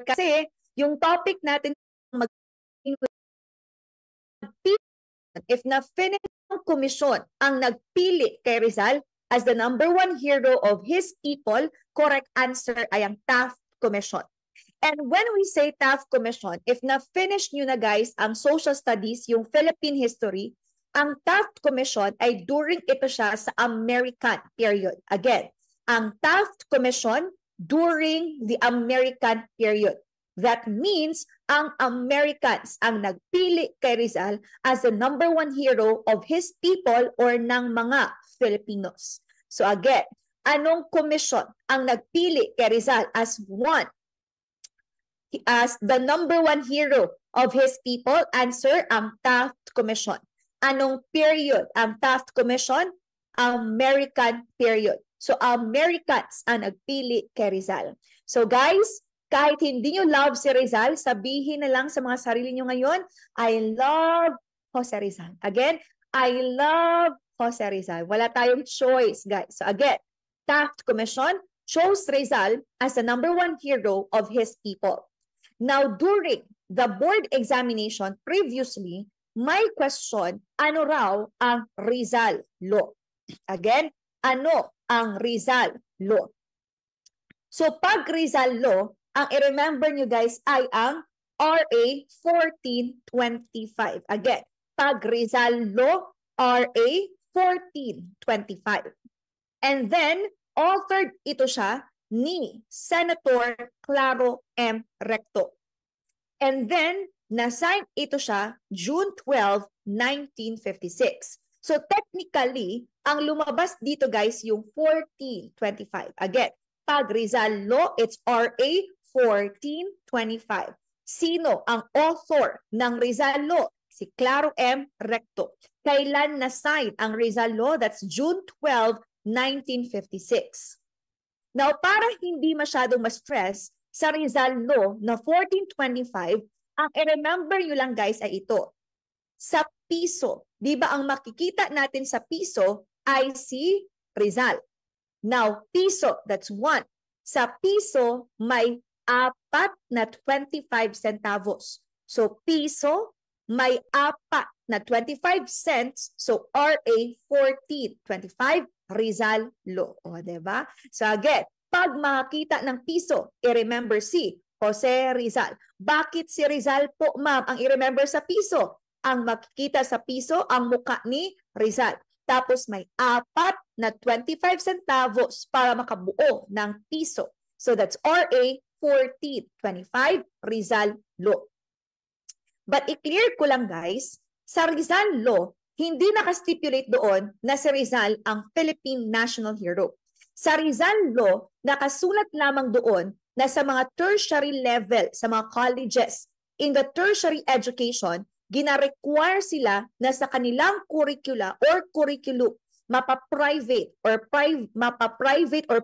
Kasi yung topic natin if na-finish ng komisyon ang nagpili kay Rizal as the #1 hero of his people, correct answer ay ang Taft Commission. And when we say Taft Commission, if na-finish nyo na guys ang social studies, yung Philippine history, ang Taft Commission ay during ito siya sa American period. Again, ang Taft Commission during the American period. That means ang Americans ang nagpili kay Rizal as the #1 hero of his people or ng mga Filipinos. So again, anong komisyon ang nagpili kay Rizal as the #1 hero of his people? Answer, ang Taft Commission. Anong period ang Taft Commission? American period. So Americans ang nagpili kay Rizal. So guys, kahit hindi nyo love si Rizal, sabihin na lang sa mga sarili nyo ngayon, I love Jose Rizal. Again, I love Jose Rizal. Wala tayong choice, guys. So again, Taft Commission chose Rizal as the #1 hero of his people. Now, during the board examination previously, may question, ano raw ang Rizal Law? Again, ano ang Rizal Law? So pag Rizal Law, ang i-remember nyo guys ay ang RA 1425. Again, pag Rizal Law, RA 1425. And then, authored ito siya ni Senator Claro M. Recto. And then, na-sign ito siya June 12, 1956. So technically, ang lumabas dito guys yung 1425. Again, pag Rizal Law, it's RA 1425. Sino ang author ng Rizal Law? Si Claro M. Recto. Kailan na-sign ang Rizal Law? That's June 12, 1956. Now, para hindi masyadong ma-stress sa Rizal Law na 1425, ang i-remember nyo lang guys ay ito. Sa piso, di ba ang makikita natin sa piso ay si Rizal. Now, piso, that's 1. Sa piso, may 4 na 25 centavos. So, piso, may 4 na 25 cents. So, RA 1425, Rizal Law. O, diba? So, again, pag makita ng piso, i-remember si Jose Rizal. Bakit si Rizal po, ma'am, ang i-remember sa piso? Ang makikita sa piso, ang mukha ni Rizal. Tapos may 4 na 25 centavos para makabuo ng piso. So that's RA 1425, Rizal Law. But i-clear ko lang guys, sa Rizal Law, hindi nakastipulate doon na si Rizal ang Philippine National Hero. Sa Rizal Law, nakasulat lamang doon na sa mga tertiary level, sa mga colleges, in the tertiary education, gina-require sila na sa kanilang curricula or curriculum, mapa-private or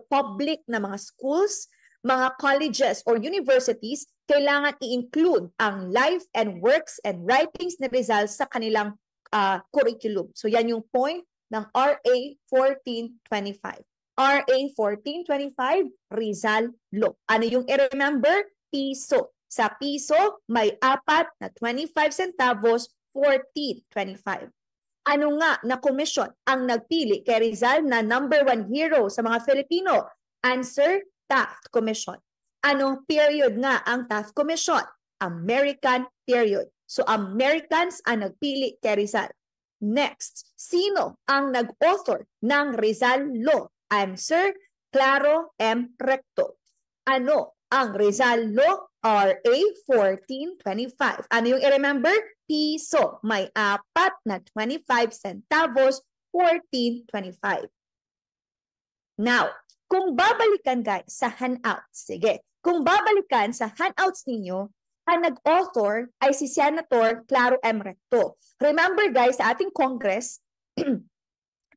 public na mga schools, mga colleges or universities, kailangan i-include ang life and works and writings ni Rizal sa kanilang curriculum. So yan yung point ng RA 1425. RA 1425, Rizal Law. Ano yung i-remember? Piso. Sa piso, may 4 na 25 centavos, 1425. Ano nga na komisyon ang nagpili kay Rizal na #1 hero sa mga Filipino? Answer, Taft Commission. Anong period nga ang Taft Commission? American period. So Americans ang nagpili kay Rizal. Next, sino ang nag-author ng Rizal Law? Answer, Claro M. Recto. Ano ang Rizal Law? RA 1425. Ano yung i-remember? Piso. May 4 na 25 centavos, 1425. Now, kung babalikan guys sa handouts, sige, kung babalikan sa handouts ninyo, ang nag-author ay si Senator Claro M. Recto. Remember guys, sa ating Congress,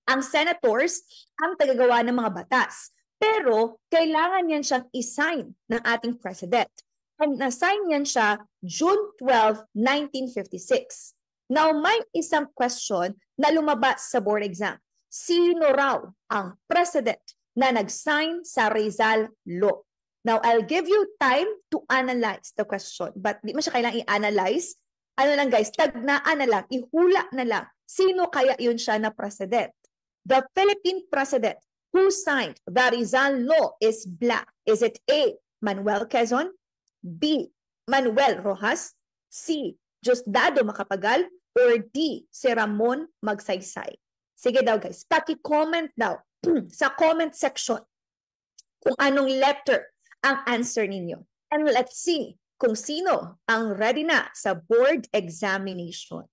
ang senators ang tagagawa ng mga batas. Pero kailangan yan siyang i-sign ng ating president. And na-sign yan siya June 12, 1956. Now, may isang question na lumabas sa board exam. Sino raw ang president na nag-sign sa Rizal Law? Now, I'll give you time to analyze the question. But di mo siya kailangang i-analyze. Ano lang guys, tagnaan na lang, ihula na lang. Sino kaya yun siya na president? The Philippine president who signed the Rizal Law is black. Is it A, Manuel Quezon, B, Manuel Rojas, C, Diosdado Macapagal, or D, si Ramon Magsaysay? Sige daw guys, paki-comment daw sa comment section kung anong letter ang answer ninyo. And let's see kung sino ang ready na sa board examination.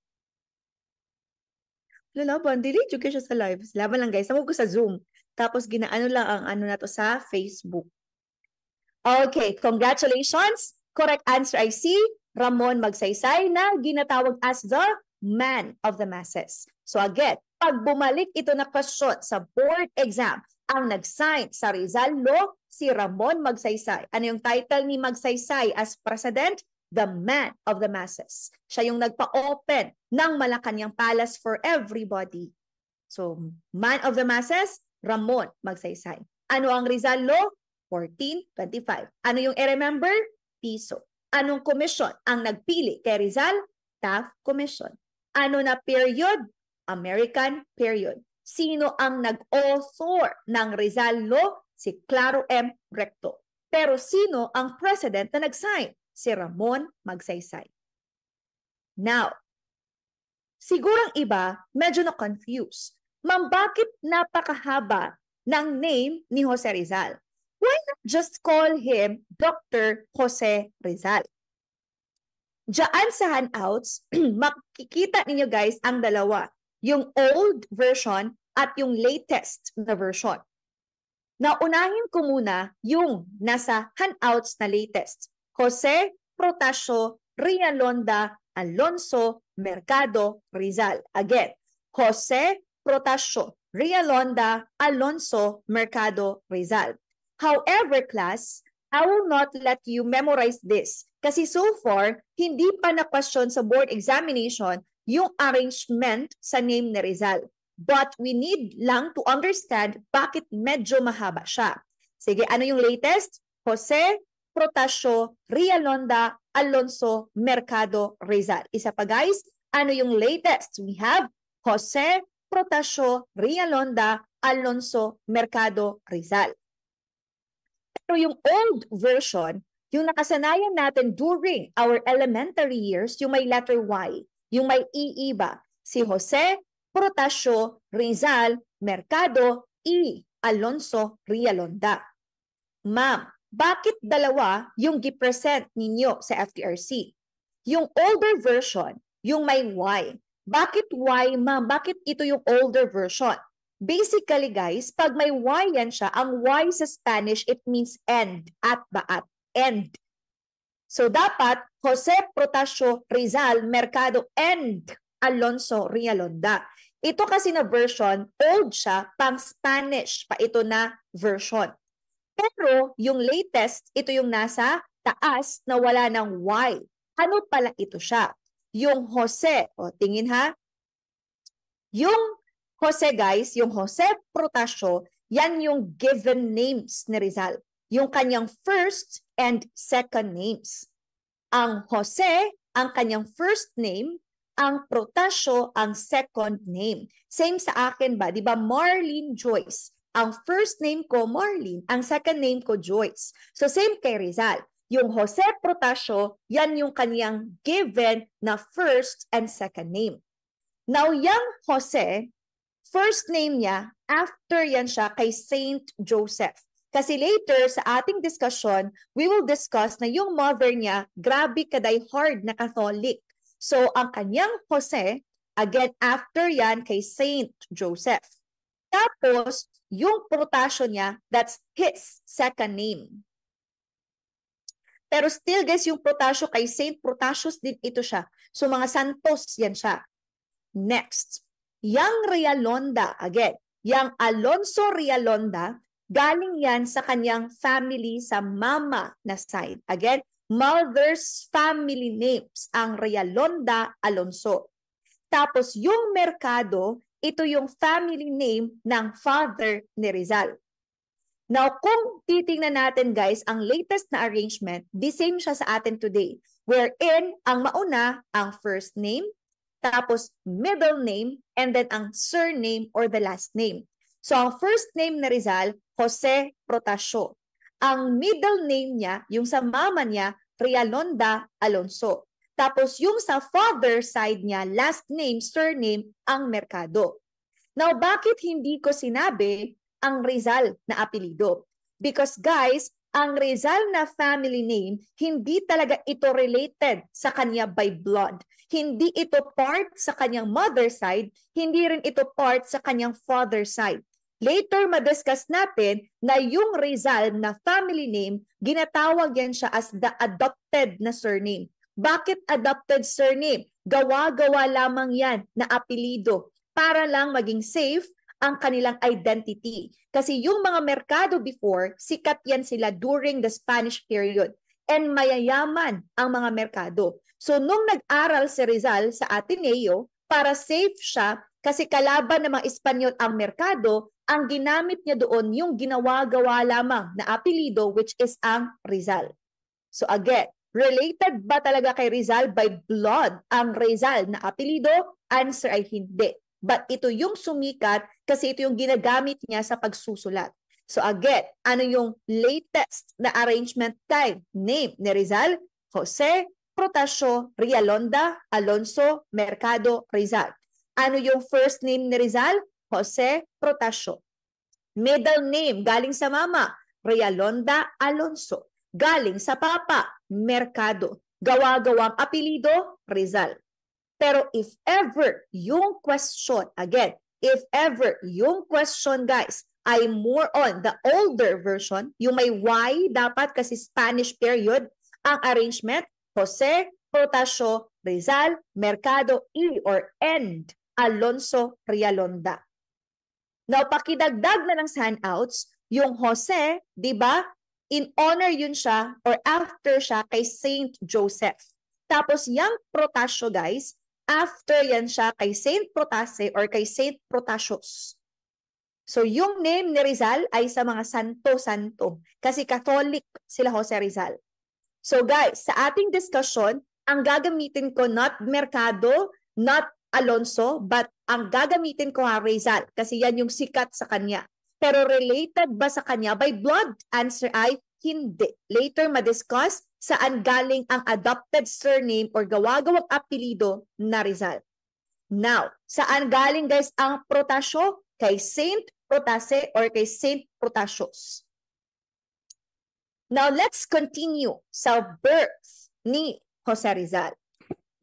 Lalaban, delete yung siya sa live. Laban lang guys, ko sa Zoom. Tapos ginaano lang ang ano na to sa Facebook. Okay, congratulations. Correct answer I see. Ramon Magsaysay na ginatawag as the man of the masses. So again, pag bumalik ito na question sa board exam, ang nag-sign sa Rizal Law, si Ramon Magsaysay. Ano yung title ni Magsaysay as president? The man of the masses. Siya yung nagpa-open ng Malacanang Palace for everybody. So, man of the masses, Ramon Magsaysay. Ano ang Rizal Law? 1425. Ano yung i-remember? Piso. Anong commission ang nagpili kay Rizal? Taft Commission. Ano na period? American period. Sino ang nag-author ng Rizal Law? Si Claro M. Recto. Pero sino ang president na nag-sign? Si Ramon Magsaysay. Now, sigurang iba medyo na-confused. Ma'am, bakit napakahaba ng name ni Jose Rizal? Why not just call him Dr. Jose Rizal? Diyan sa handouts, makikita ninyo guys ang dalawa. Yung old version at yung latest na version. Naunahin ko muna yung nasa handouts na latest. Jose Protasio Rialonda Alonso Mercado Rizal. Again, Jose Protasio Rialonda Alonso Mercado Rizal. However, class, I will not let you memorize this kasi so far, hindi pa na-question sa board examination yung arrangement sa name ni Rizal. But we need lang to understand bakit medyo mahaba siya. Sige, ano yung latest? Jose Protasio Rialonda Alonso Mercado Rizal. Isa pa guys, ano yung latest? We have Jose Protasio Rialonda Alonso Mercado Rizal. Pero yung old version, yung nakasanayan natin during our elementary years, yung may letter Y, yung may EE ba? Si Jose Protasio Rizal Mercado E. Alonso Rialonda. Ma'am, bakit dalawa yung gipresent ninyo sa FTRC? Yung older version, yung may Y. Bakit Y, ma'am? Bakit ito yung older version? Basically, guys, pag may Y yan siya, ang Y sa Spanish, it means end, at ba at, end. So, dapat, Jose Protasio Rizal Mercado and Alonso Rialonda. Ito kasi na version, old siya, pang Spanish pa ito na version. Pero yung latest, ito yung nasa taas na wala ng Y. Ano pala ito siya? Yung Jose, o tingin ha? Yung Jose guys, yung Jose Protasio, yan yung given names ni Rizal. Yung kanyang first and second names. Ang Jose, ang kanyang first name, ang Protasio, ang second name. Same sa akin ba? Di ba Marlene Joyce? Ang first name ko, Marlene. Ang second name ko, Joyce. So, same kay Rizal. Yung Jose Protasio, yan yung kanyang given na first and second name. Now, yung Jose, first name niya, after yan siya kay Saint Joseph. Kasi later sa ating discussion, we will discuss na yung mother niya, grabe kaday hard na Catholic. So, ang kanyang Jose, again, after yan kay Saint Joseph. Tapos, yung Protasio niya, that's his second name. Pero still, guys, yung Protasio kay Saint Protasius din ito siya. So, mga santos yan siya. Next, yang Rialonda, again, yang Alonso Rialonda, galing yan sa kanyang family sa mama na side. Again, mother's family names, ang Rialonda Alonso. Tapos, yung Mercado, ito yung family name ng father ni Rizal. Now, kung titingnan natin guys, ang latest na arrangement, the same siya sa atin today. Wherein, ang mauna, ang first name, tapos middle name, and then ang surname or the last name. So, ang first name ni Rizal, Jose Protasio. Ang middle name niya, yung sa mama niya, Rialonda Alonso. Tapos yung sa father side niya, last name, surname, ang Mercado. Now, bakit hindi ko sinabi ang Rizal na apelido? Because guys, ang Rizal na family name, hindi talaga ito related sa kanya by blood. Hindi ito part sa kanyang mother side, hindi rin ito part sa kanyang father side. Later, madiscuss natin na yung Rizal na family name, ginatawag yan siya as the adopted na surname. Bakit adopted surname? Gawa-gawa lamang yan na apelido para lang maging safe ang kanilang identity. Kasi yung mga Mercado before, sikat yan sila during the Spanish period. And mayayaman ang mga Mercado. So nung nag-aral si Rizal sa Ateneo, para safe siya, kasi kalaban ng mga Espanyol ang Mercado, ang ginamit niya doon yung ginawa-gawa lamang na apelido which is ang Rizal. So again, related ba talaga kay Rizal by blood ang Rizal na apelido? Answer ay hindi. But ito yung sumikat kasi ito yung ginagamit niya sa pagsusulat. So again, ano yung latest na arrangement type? Name ni Rizal, Jose Protasio Rialonda Alonso Mercado Rizal. Ano yung first name ni Rizal? Jose Protasio. Middle name, galing sa mama, Rialonda Alonso. Galing sa papa, Mercado. Gawa-gawang apelido, Rizal. Pero if ever yung question, again, if ever yung question guys ay more on the older version, yung may Y dapat kasi Spanish period, ang arrangement, Jose Protasio Rizal Mercado E or End Alonso Rialonda. Now, pakidagdag na ng handouts, yung Jose, di ba, in honor yun siya or after siya kay Saint Joseph. Tapos yung Protasio guys, after yan siya kay Saint Protase or kay Saint Protasios. So yung name ni Rizal ay sa mga santo-santo kasi Catholic sila Jose Rizal. So guys, sa ating discussion, ang gagamitin ko not Mercado, not Alonso, but ang gagamitin ko Rizal kasi yan yung sikat sa kanya. Pero related ba sa kanya by blood? Answer ay hindi. Later madiscuss saan galing ang adopted surname or gawa-gawang apelido na Rizal. Now, saan galing guys ang Protasio? Kay Saint Protase or kay Saint Protasios. Now, let's continue sa birth ni Jose Rizal.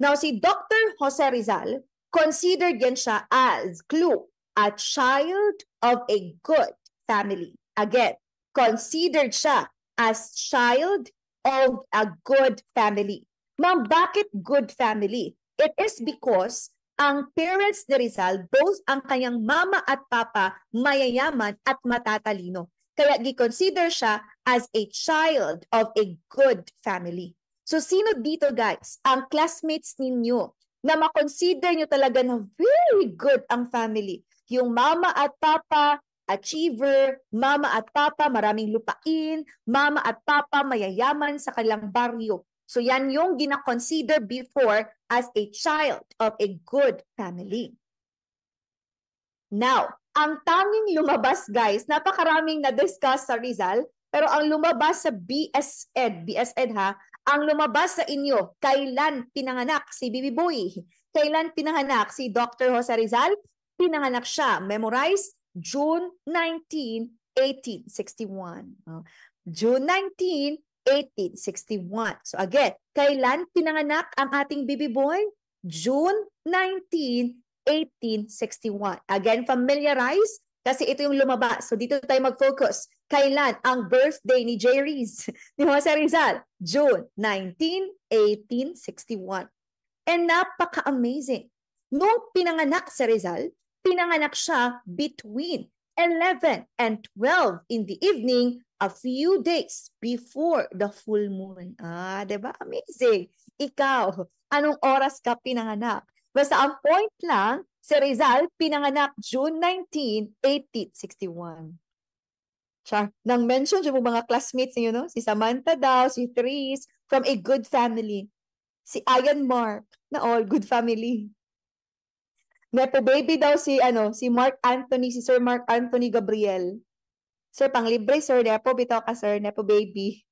Now, si Dr. Jose Rizal, considered yan siya as clue, a child of a good family. Again, considered siya as child of a good family. Ma'am, bakit good family? It is because ang parents ni Rizal, both ang kanyang mama at papa, mayayaman at matatalino. Kaya gi-consider siya as a child of a good family. So sino dito guys, ang classmates ninyo na makonsider nyo talaga na very good ang family? Yung mama at papa, achiever, mama at papa, maraming lupain, mama at papa, mayayaman sa kanilang baryo. So yan yung gina-consider before as a child of a good family. Now, ang tanging lumabas guys, napakaraming na-discuss sa Rizal, pero ang lumabas sa BSED ha, ang lumabas sa inyo, kailan pinanganak si Bibi Boy? Kailan pinanganak si Dr. Jose Rizal? Pinanganak siya, memorize, June 19, 1861. June 19, 1861. So again, kailan pinanganak ang ating Bibi Boy? June 19, 1861. Again, familiarize kasi ito yung lumabas. So dito tayo mag-focus. Kailan ang birthday ni J. Riz, ni Jose Rizal? June 19, 1861. And napaka-amazing. Nung pinanganak si Rizal, pinanganak siya between 11 and 12 in the evening, a few days before the full moon. Diba? Amazing. Ikaw, anong oras ka pinanganak? Basta ang point lang, si Rizal pinanganak June 19, 1861. Char. Nang mention yung mga classmates niyo, no? Si Samantha daw, si Therese, from a good family. Si Ian Mark, na all good family. Nepo baby daw si Mark Anthony, si Sir Mark Anthony Gabriel. Sir, panglibre, Sir Nepo, bitaw ka, Sir, Nepo baby.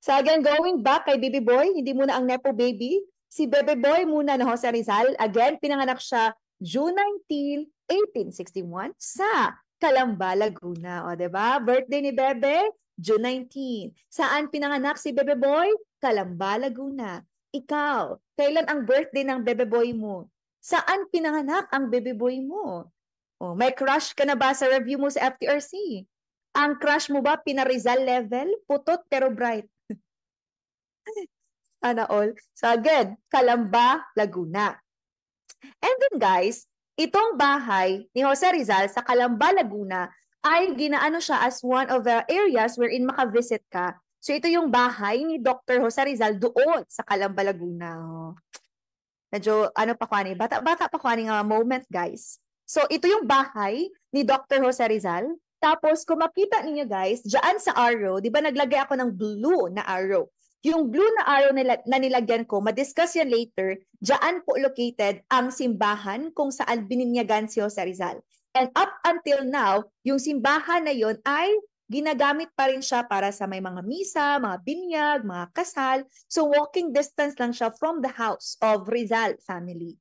So again, going back kay Baby Boy, hindi muna ang Nepo baby. Si Bebe Boy muna na Jose Rizal. Again, pinanganak siya June 19, 1861 sa Calamba, Laguna. O, diba? Birthday ni Bebe, June 19. Saan pinanganak si Bebe Boy? Calamba, Laguna. Ikaw, kailan ang birthday ng Bebe Boy mo? Saan pinanganak ang Bebe Boy mo? Oh, may crush ka na ba sa review mo sa FTRC? Ang crush mo ba pina-Rizal level? Putot pero bright. Sana all. So again, Calamba, Laguna. And then guys, itong bahay ni Jose Rizal sa Calamba, Laguna ay ginaano siya as one of the areas wherein makavisit ka. So ito yung bahay ni Dr. Jose Rizal doon sa Calamba, Laguna. Medyo ano pa kwani, bata-bata pa kwani nga moment guys. So ito yung bahay ni Dr. Jose Rizal. Tapos kung makita niyo guys, diyan sa arrow, 'di ba naglagay ako ng blue na arrow. Yung blue na arrow na nilagyan ko, ma-discuss yan later, diyan po located ang simbahan kung saan bininyagan si Jose Rizal. And up until now, yung simbahan na yon ay ginagamit pa rin siya para sa may mga misa, mga binyag, mga kasal. So walking distance lang siya from the house of Rizal family.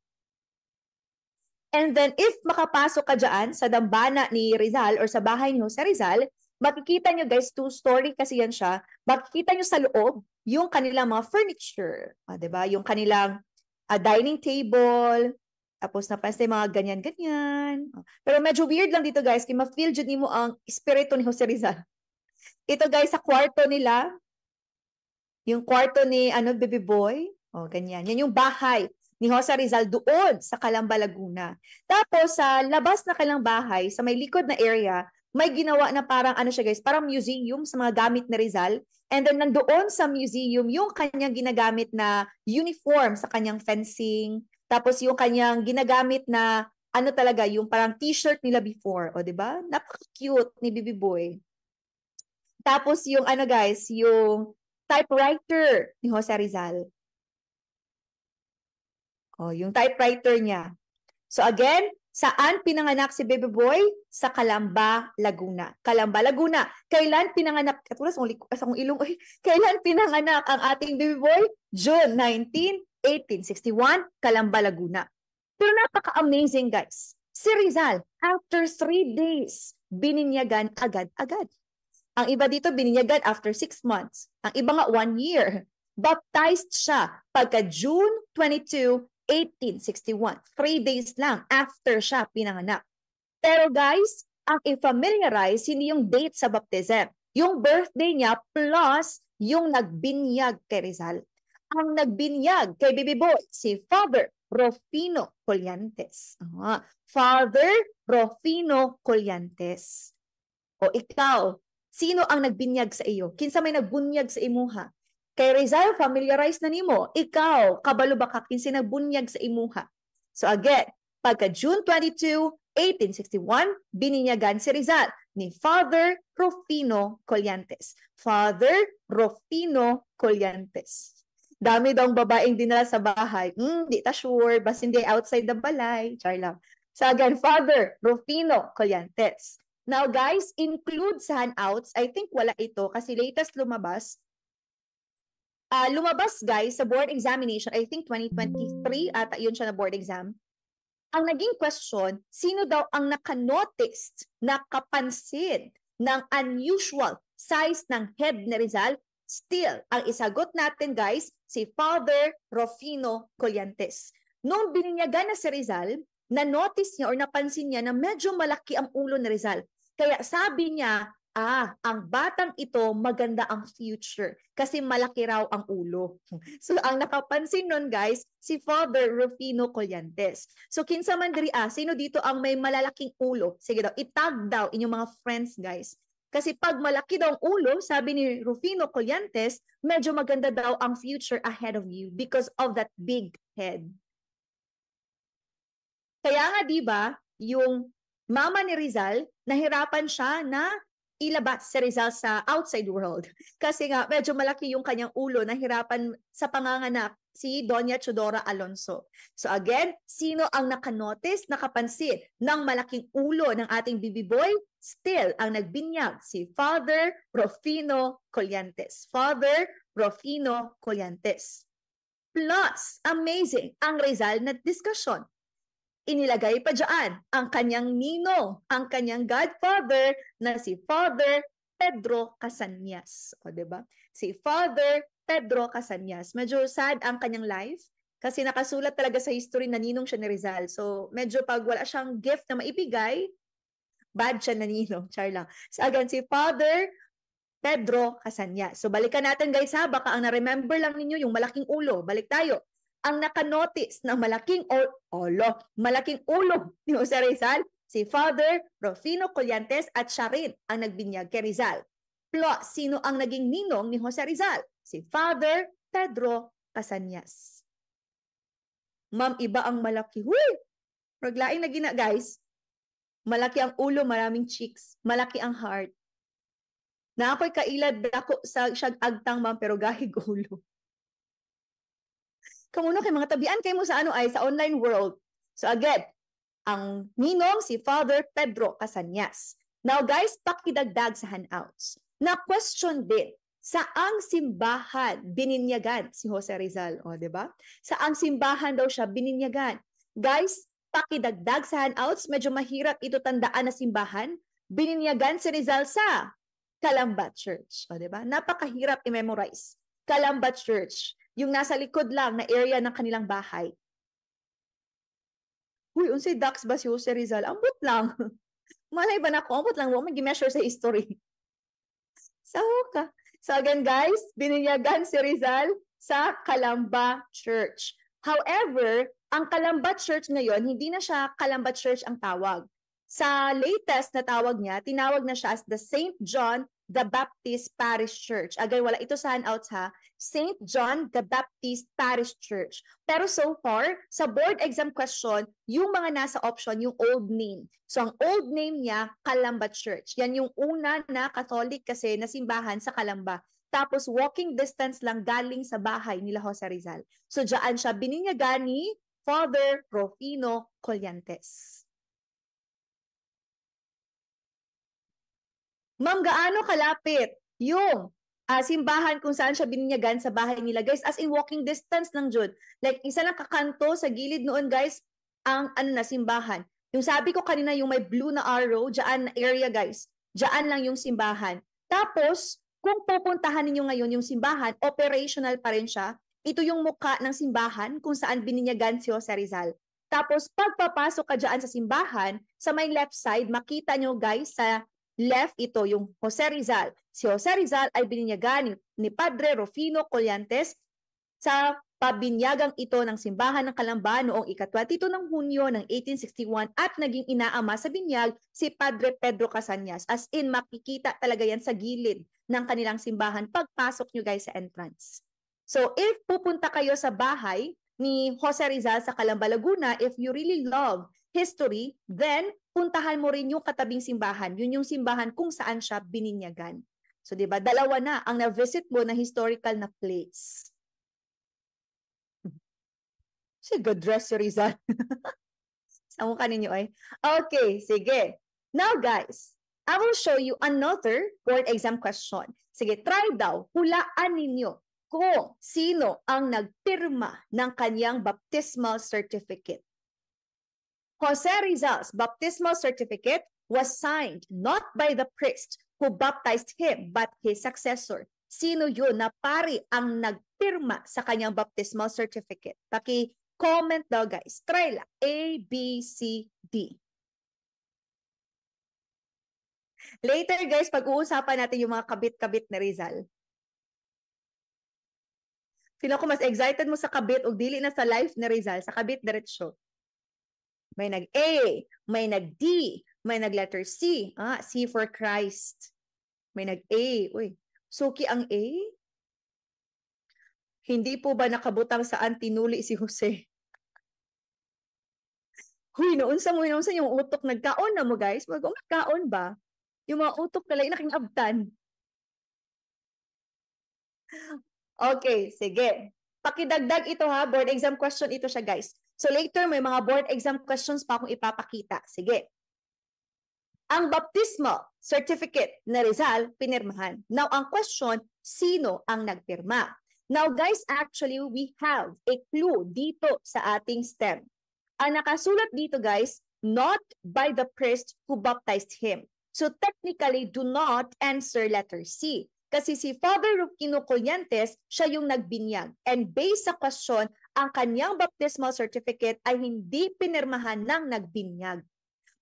And then if makapasok ka dyan sa dambana ni Rizal or sa bahay ni Jose Rizal, makikita nyo guys, two-story kasi yan siya, makikita nyo sa loob yung kanilang mga furniture. Diba? Yung kanilang dining table, tapos napansin mga ganyan-ganyan. Pero medyo weird lang dito guys, kaya ma-feel dyan mo ang espiritu ni Jose Rizal. Ito guys, sa kwarto nila, yung kwarto ni Baby Boy, ganyan. Yan yung bahay ni Jose Rizal doon sa Calamba, Laguna. Tapos sa labas na kanilang bahay, sa may likod na area, may ginawa na parang siya guys, parang museum sa mga gamit ni Rizal. And then nandoon sa museum yung kanyang ginagamit na uniform sa kanyang fencing. Tapos yung kanyang ginagamit na talaga, yung parang t-shirt nila before. O, di ba? Napaka-cute ni Baby Boy. Tapos yung guys, yung typewriter ni Jose Rizal. Yung typewriter niya. So again, saan pinanganak si Baby Boy? Sa Calamba, Laguna. Calamba, Laguna. Kailan pinanganak? Katulad sa kong ilong. Kailan pinanganak ang ating Baby Boy? June 19, 1861, Calamba, Laguna. Pero napaka-amazing guys. Si Rizal, after 3 days, bininyagan agad-agad. Ang iba dito, bininyagan after 6 months. Ang iba nga, 1 year. Baptized siya pagka June 22, 1861. 3 days lang after siya pinanganak. Pero guys, ang i-familiarize, hindi yung date sa baptism. Yung birthday niya plus yung nagbinyag kay Rizal. Ang nagbinyag kay Baby Boy, si Father Rufino Collantes. Father Rufino Collantes. O ikaw, sino ang nagbinyag sa iyo? Kinsa may nagbunyag sa imuha? Kay Rizal, familiarize na nimo. Ikaw, kabalo ba ka kinsa nagbunyag sa imuha? So again, pagka June 22, 1861, bininyagan si Rizal ni Father Rufino Collantes. Father Rufino Collantes. Dami daw babaeng dinala sa bahay. Di ta sure, basta hindi outside the balay. Char lang. So again, Father Rufino Collantes. Now guys, include sa handouts, I think wala ito kasi latest lumabas. Lumabas guys sa board examination, I think 2023 ata yun siya na board exam. Ang naging question, sino daw ang nakanotice, nakapansin ng unusual size ng head ni Rizal? Still, ang isagot natin guys, si Father Rufino Collantes. Nung bininyagan na si Rizal, na-notice niya or napansin niya na medyo malaki ang ulo ni Rizal. Kaya sabi niya, ang batang ito maganda ang future kasi malaki raw ang ulo. So ang nakapansin nun guys, si Father Rufino Collantes. So kinsa man diri sino dito ang may malalaking ulo? Sige daw, itag daw inyong mga friends guys. Kasi pag malaki daw ang ulo, sabi ni Rufino Collantes, medyo maganda daw ang future ahead of you because of that big head. Kaya nga 'di ba, yung mama ni Rizal, nahirapan siya na ilabas si Rizal sa outside world. Kasi nga, medyo malaki yung kanyang ulo, nahirapan sa panganganak si Doña Chodora Alonso. So again, sino ang nakanotice, nakapansin ng malaking ulo ng ating BB Boy? Still, ang nagbinyag si Father Rufino Colliantes. Father Rufino Colliantes. Plus, amazing, ang Rizal na diskusyon. Inilagay pa dyan ang kanyang ninong, ang kanyang godfather na si Father Pedro Casanias. O, diba? Si Father Pedro Casanias. Medyo sad ang kanyang life kasi nakasulat talaga sa history na ninong siya ni Rizal. So, medyo pag wala siyang gift na maibigay, bad siya na ninong. Char lang. So, again, si Father Pedro Casanias. So, balikan natin guys ha. Baka ang na-remember lang ninyo yung malaking ulo. Balik tayo. Ang nakanotice ng malaking ulo ni Jose Rizal, si Father Rufino Colliantes at siya rin ang nagbinyag kay Rizal. Plus, sino ang naging ninong ni Jose Rizal? Si Father Pedro Casanias. Ma'am, iba ang malaki. Huy! Paglaing na gina, guys. Malaki ang ulo, maraming cheeks. Malaki ang heart. Na ako'y kailad ako sa siyag agtang, ma'am, pero gahig ulo. Kamuno kay mga tabian kay mo sa ano ay sa online world. So again, ang ninong si Father Pedro Casanias. Now guys, pakidagdag sa handouts. Na question din, saang simbahan bininyagan si Jose Rizal? O, di ba? Saang simbahan daw siya bininyagan? Guys, pakidagdag sa handouts, medyo mahirap ito tandaan na simbahan. Bininyagan si Rizal sa Calamba Church. O, di ba? Napakahirap i-memorize. Calamba Church. Yung nasa likod lang na area ng kanilang bahay. Uy, unsay ducks ba si Jose Rizal? Ambot lang. Malay ba na ako? Ambot lang. Huwag mag-measure sa history. So, so again guys, bininyagan si Rizal sa Calamba Church. However, ang Calamba Church ngayon, hindi na siya Calamba Church ang tawag. Sa latest na tawag niya, tinawag na siya as the St. John the Baptist Parish Church. Again, wala ito sa handouts ha. St. John the Baptist Parish Church. Pero so far, sa board exam question, yung mga nasa option, yung old name. So ang old name niya, Calamba Church. Yan yung una na Catholic kasi na simbahan sa Calamba. Tapos walking distance lang galing sa bahay nila Jose Rizal. So diyan siya bininyagan ni Father Rufino Colliantes. Ma'am, gaano kalapit yung simbahan kung saan siya bininyagan sa bahay nila, guys? As in walking distance lang dyan. Like, isa lang kakanto sa gilid noon, guys, ang simbahan. Yung sabi ko kanina, yung may blue na arrow, dyan na area, guys. Dyan lang yung simbahan. Tapos, kung pupuntahan ninyo ngayon yung simbahan, operational pa rin siya. Ito yung mukha ng simbahan kung saan bininyagan si Jose Rizal. Tapos, pagpapasok ka dyan sa simbahan, sa may left side, makita nyo, guys, sa left ito yung Jose Rizal. Si Jose Rizal ay bininyagan ni Padre Rufino Colliantes sa pabinyagang ito ng simbahan ng Calamba noong ika-22 ng Hunyo ng 1861 at naging inaama sa binyag si Padre Pedro Casanias. As in, makikita talaga yan sa gilid ng kanilang simbahan pagpasok nyo guys sa entrance. So if pupunta kayo sa bahay ni Jose Rizal sa Calamba, Laguna, if you really love history, then puntahan mo rin yung katabing simbahan. Yun yung simbahan kung saan siya bininyagan. So, di ba? Dalawa na ang na-visit mo na historical na place. Si good dress si Rizal. Sa mukha ninyo ay. Okay, sige. Now guys, I will show you another board exam question. Sige, try daw. Hulaan ninyo kung sino ang nagpirma ng kanyang baptismal certificate. Jose Rizal's baptismal certificate was signed not by the priest who baptized him, but his successor. Sino yun na pari ang nagpirma sa kanyang baptismal certificate? Paki-comment daw guys. Try lang. A, B, C, D. Later guys, pag-uusapan natin yung mga kabit-kabit na Rizal. Sino ko mas excited mo sa kabit o dili na sa life na Rizal, sa kabit diretsyo? May nag-A, may nag-D, may nag-letter C. C for Christ. May nag-A. Uy, suki ang A? Hindi po ba nakabutang saan tinuli si Jose? Huy, noon sa yung utok nagkaon na mo guys. Magkaon ba? Yung mga utok na lain abtan. Okay, sige. Pakidagdag ito ha, board exam question ito siya guys. So later may mga board exam questions pa akong ipapakita. Sige. Ang baptismal certificate na Rizal pinirmahan. Now ang question, sino ang nagpirma? Now guys, actually we have a clue dito sa ating STEM. Ang nakasulat dito guys, not by the priest who baptized him. So technically, do not answer letter C. Kasi si Father Rufino Colliantes, siya yung nagbinyag. And based sa question, ang kanyang baptismal certificate ay hindi pinirmahan ng nagbinyag.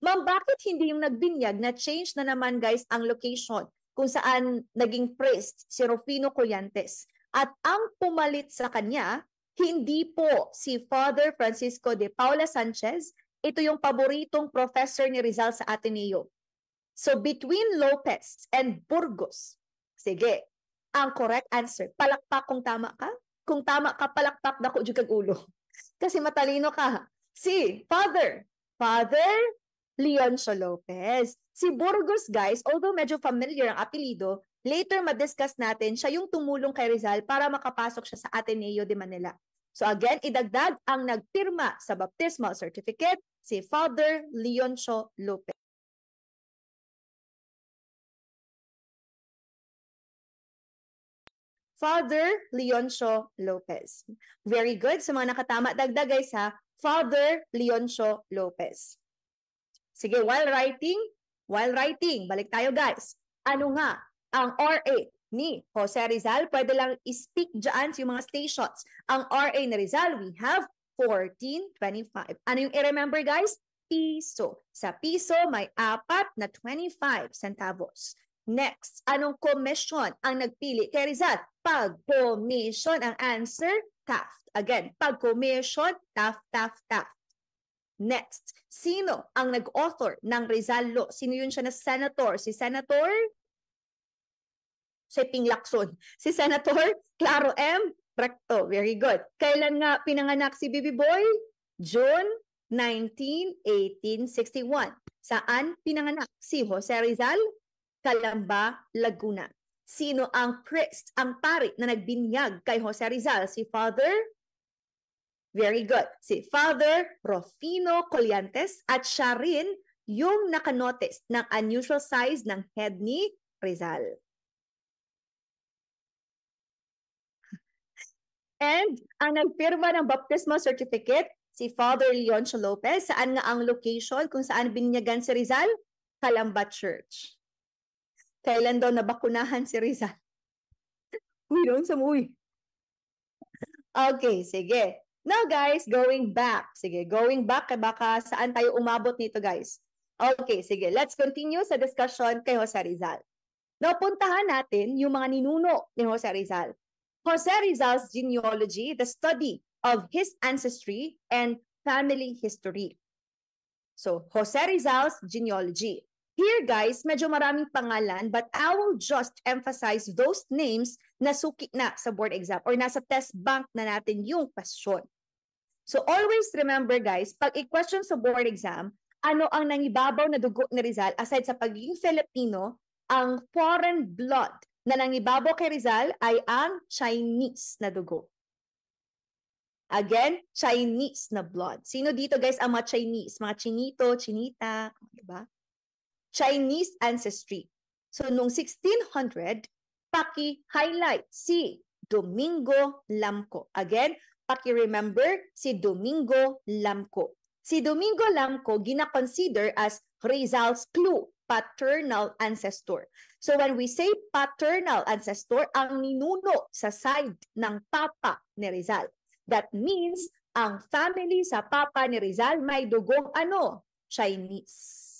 Ma'am, bakit hindi yung nagbinyag na change na naman guys ang location kung saan naging priest si Rufino Colliantes? At ang pumalit sa kanya, hindi po si Father Francisco de Paula Sanchez, ito yung paboritong professor ni Rizal sa Ateneo. So between Lopez and Burgos, sige, ang correct answer, palakpak kung tama ka. Kung tama ka, palakpak na ko kag ulo. Kasi matalino ka. Si Father Leoncio Lopez. Si Burgos, guys, although medyo familiar ang apelido, later ma-discuss natin, siya yung tumulong kay Rizal para makapasok siya sa Ateneo de Manila. So again, idagdag ang nagpirma sa baptismal certificate, si Father Leoncio Lopez. Father Leoncio Lopez. Very good. Sa mga nakatama, dagdag guys ha, Father Leoncio Lopez. Sige, while writing, balik tayo guys. Ano nga ang RA ni Jose Rizal? Pwede lang i-speak dyan sa mga stations. Ang RA ni Rizal, we have 1425. Ano yung i-remember guys? Piso. Sa piso, may 4 na 25 centavos. Next, anong commission ang nagpili kay Rizal? Pag-commission ang answer, Taft. Again, pag-commission, Taft. Next, sino ang nag-author ng Rizal Law? Sino yun siya na senator? Si Senator? Si Ping Lacson. Si Senator Claro M. Recto. Very good. Kailan nga pinanganak si Bibi Boy? June 19, 1861. Saan pinanganak si Jose Rizal? Calamba, Laguna. Sino ang priest, ang pari na nagbinyag kay Jose Rizal? Si Father? Very good. Si Father Rufino Colliantes at siya rin yung nakanotice ng unusual size ng head ni Rizal. And ang nagpirma ng baptismal certificate, si Father Leoncio Lopez. Saan nga ang location kung saan binyagan si Rizal? Calamba Church. Kailan daw nabakunahan si Rizal? Uy, doon sa muy. Okay, sige. Now guys, going back. Sige, going back, baka saan tayo umabot nito guys. Okay, sige. Let's continue sa discussion kay Jose Rizal. Now, puntahan natin yung mga ninuno ni Jose Rizal. Jose Rizal's genealogy, the study of his ancestry and family history. So, Jose Rizal's genealogy. Here guys, medyo maraming pangalan but I will just emphasize those names na suki na sa board exam or nasa test bank na natin yung question. So always remember guys, pag i-question sa board exam, ano ang nangibabaw na dugo ni Rizal aside sa pagiging Filipino, ang foreign blood na nangibabaw kay Rizal ay ang Chinese na dugo. Again, Chinese na blood. Sino dito guys ang mga Chinese? Mga Chinito, Chinita, diba? Chinese ancestry. So, noong 1600, paki-highlight si Domingo Lamco. Again, paki-remember si Domingo Lamco. Si Domingo Lamco gina-consider as Rizal's clue, paternal ancestor. So, when we say paternal ancestor, ang ninuno sa side ng papa ni Rizal. That means, ang family sa papa ni Rizal may dugong ano? Chinese.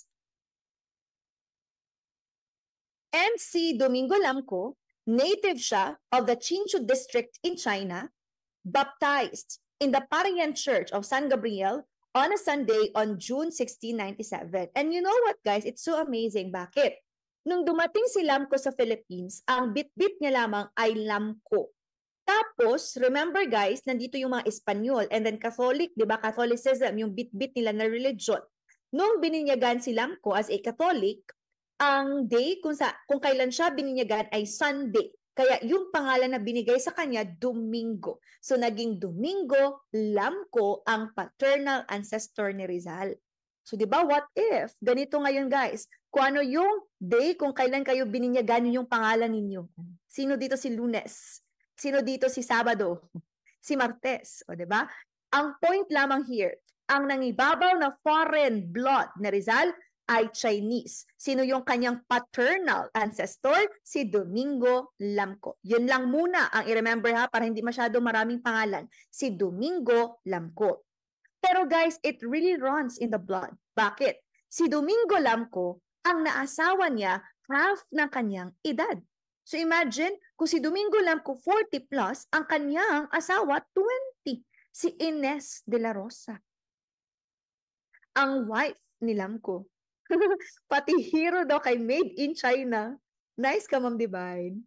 And si Domingo Lamco, native siya of the Chinchu district in China, baptized in the Parian Church of San Gabriel on a Sunday on June 1697. And you know what guys, it's so amazing. Bakit? Nung dumating si Lamco sa Philippines, ang bit-bit niya lamang ay Lamco. Tapos, remember guys, nandito yung mga Espanyol and then Catholic, di ba? Catholicism, yung bit-bit nila na religion. Nung bininyagan si Lamco as a Catholic, Ang day kung kailan siya bininyagan ay Sunday. Kaya yung pangalan na binigay sa kanya, Domingo. So naging Domingo Lamco ang paternal ancestor ni Rizal. So 'di ba, what if? Ganito ngayon guys, kung ano yung day kung kailan kayo bininyagan yung pangalan ninyo. Sino dito si Lunes? Sino dito si Sabado? Si Martes, o 'di ba? Ang point lamang here, ang nangibabaw na foreign blood ni Rizal ay Chinese. Sino yung kanyang paternal ancestor? Si Domingo Lamco. Yun lang muna ang i-remember ha, para hindi masyado maraming pangalan. Si Domingo Lamco. Pero guys, it really runs in the blood. Bakit? Si Domingo Lamco, ang naasawa niya half ng kanyang edad. So imagine, kung si Domingo Lamco 40 plus, ang kanyang asawa 20. Si Ines de la Rosa. Ang wife ni Lamco. Pati hero daw kay made in China. Nice ka, Ma'am Divine.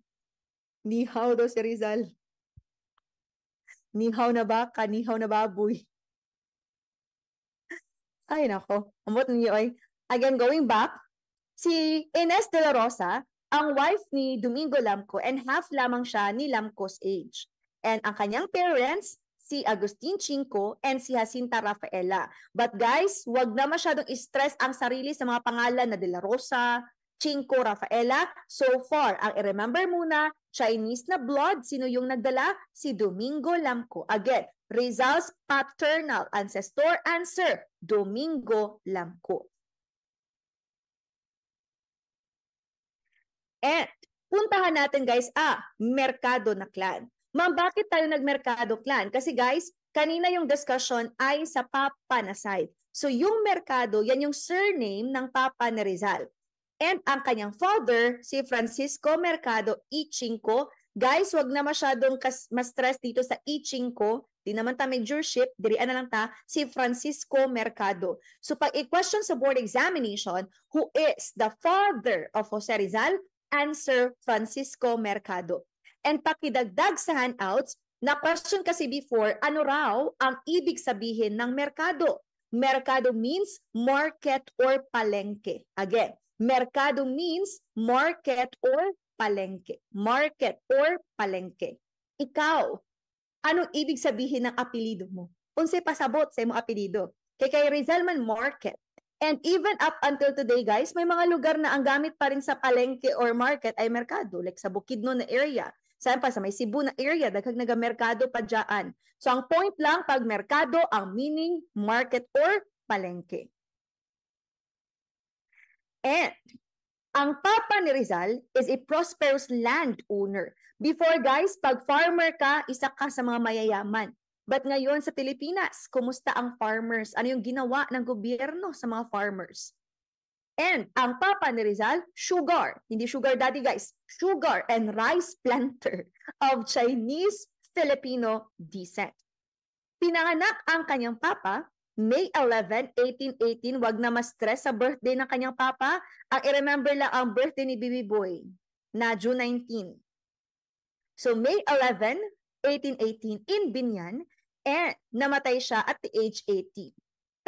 Ni hao daw si Rizal. Ni hao na baka, ni hao na baboy. Ay, nako. Amot niyo ay. Again, going back, si Ines de la Rosa, ang wife ni Domingo Lamco, and half lamang siya ni Lamco's age. And ang kanyang parents, si Agustin Chinco and si Jacinta Rafaela. But guys, wag na masyadong stress ang sarili sa mga pangalan na De La Rosa, Chinco, Rafaela. So far, ang i-remember muna, Chinese na blood, sino yung nagdala? Si Domingo Lamco. Again, Rizal's paternal ancestor, answer, Domingo Lamco. And puntahan natin guys, Mercado na clan. Ma'am, bakit tayo nagmerkado clan? Kasi guys, kanina yung discussion ay sa papa na side. So yung Mercado, yan yung surname ng papa ni Rizal. And ang kanyang father, si Francisco Mercado Ichinco. Guys, wag na masyadong ma-stress dito sa Ichinco. Di naman ta majorship, dirian na lang ta, si Francisco Mercado. So pag i-question sa board examination, who is the father of Jose Rizal? Answer, Francisco Mercado. And pakidagdag sa handouts, na question kasi before, ano raw ang ibig sabihin ng merkado? Merkado means market or palengke. Again, merkado means market or palengke. Market or palengke. Ikaw, anong ibig sabihin ng apelido mo? Unsay pasabot sa imong apelido? Kay Rizal man market. And even up until today, guys, may mga lugar na ang gamit pa rin sa palengke or market ay merkado. Like sa Bukidnon na area. Saan pa? Sa may Cebu na area, daghang naga-merkado pa dyan. So ang point lang, pag merkado, ang meaning market or palengke. And ang papa ni Rizal is a prosperous landowner. Before guys, pag farmer ka, isa ka sa mga mayayaman. But ngayon sa Pilipinas, kumusta ang farmers? Ano yung ginawa ng gobyerno sa mga farmers? And ang papa ni Rizal, sugar, hindi sugar daddy guys, sugar and rice planter of Chinese-Filipino descent. Pinanganak ang kanyang papa, May 11, 1818, wag na ma-stress sa birthday ng kanyang papa. Ang i-remember lang ang birthday ni Bibi Boy na June 19. So May 11, 1818 in Binyan, and namatay siya at the age 80.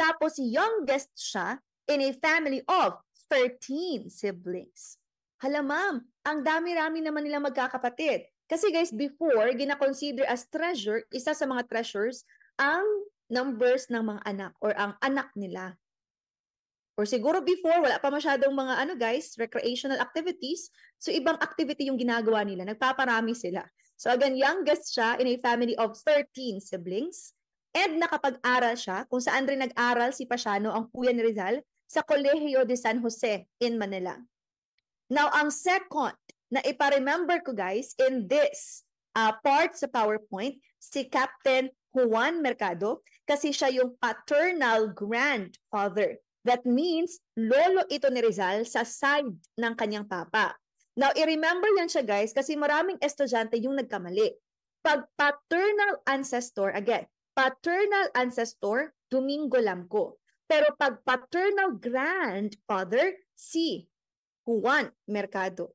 Tapos youngest siya in a family of 13 siblings. Hala ma'am, ang dami-rami naman nila magkakapatid. Kasi guys, before, gina-consider as treasure, isa sa mga treasures, ang numbers ng mga anak or ang anak nila. Or siguro before, wala pa masyadong mga recreational activities. So ibang activity yung ginagawa nila. Nagpaparami sila. So again, youngest siya in a family of 13 siblings. And nakapag-aral siya, kung saan rin nag-aral si Pasiano, ang kuya ni Rizal, sa Colegio de San Jose in Manila. Now, ang second na ipa-remember ko guys in this part sa PowerPoint, si Captain Juan Mercado, kasi siya yung paternal grandfather. That means, lolo ito ni Rizal sa side ng kanyang papa. Now, i-remember yan siya guys kasi maraming estudyante yung nagkamali. Pag paternal ancestor, again, paternal ancestor, Domingo Lamco. Pero pag paternal grandfather, si Juan Mercado.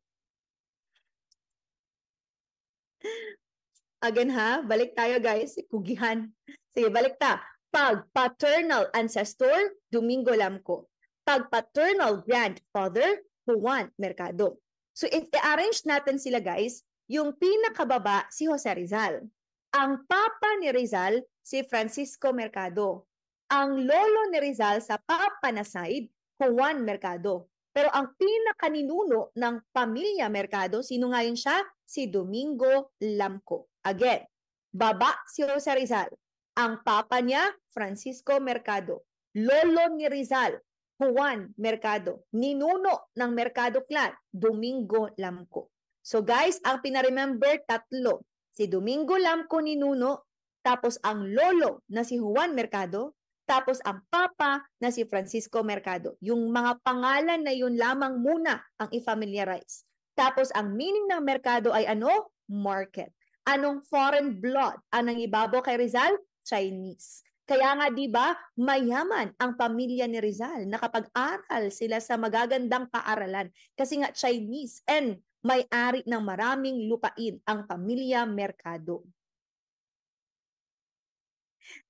Again ha, balik tayo guys, kugihan. Sige, balik ta. Pag paternal ancestor, Domingo Lamco. Pag paternal grandfather, Juan Mercado. So if i-arrange natin sila guys, yung pinakababa si Jose Rizal. Ang papa ni Rizal si Francisco Mercado. Ang lolo ni Rizal sa papa na side, Juan Mercado. Pero ang pinakaninuno ng pamilya Mercado, sino nga yun siya? Si Domingo Lamco. Again, baba si Jose Rizal. Ang papa niya, Francisco Mercado. Lolo ni Rizal, Juan Mercado. Ninuno ng Mercado clan, Domingo Lamco. So guys, ang pinaremember, tatlo. Si Domingo Lamco ninuno, tapos ang lolo na si Juan Mercado, tapos ang papa na si Francisco Mercado. Yung mga pangalan na yun lamang muna ang i-familiarize. Tapos ang meaning ng Mercado ay ano? Market. Anong foreign blood? Anong ibabaw kay Rizal? Chinese. Kaya nga 'di ba, mayaman ang pamilya ni Rizal. Nakapag-aral sila sa magagandang paaralan kasi nga Chinese and may-ari ng maraming lupain ang pamilya Mercado.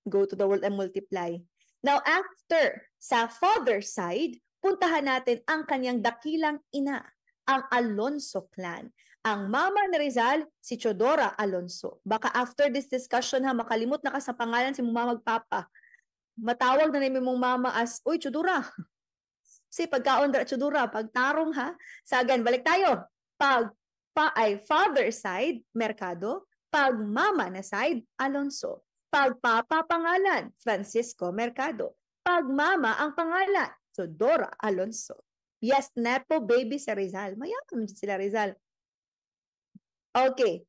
Go to the world and multiply. Now after sa father side, puntahan natin ang kanyang dakilang ina, ang Alonso clan. Ang mama ni Rizal, si Chodora Alonso. Baka after this discussion ha, makalimot na ka sa pangalan si mama magpapa. Matawag na namin mong mama as, uy, Chodora. Kasi pagkaon dra Chodora, pagtarong ha. Sa again, balik tayo. Pag pa ay father side, Mercado. Pag mama na side, Alonso. Pag papa pangalan, Francisco Mercado. Pag mama ang pangalan, Chodora Alonso. Yes, nepo baby si Rizal. Mayaman sila Rizal. Okay.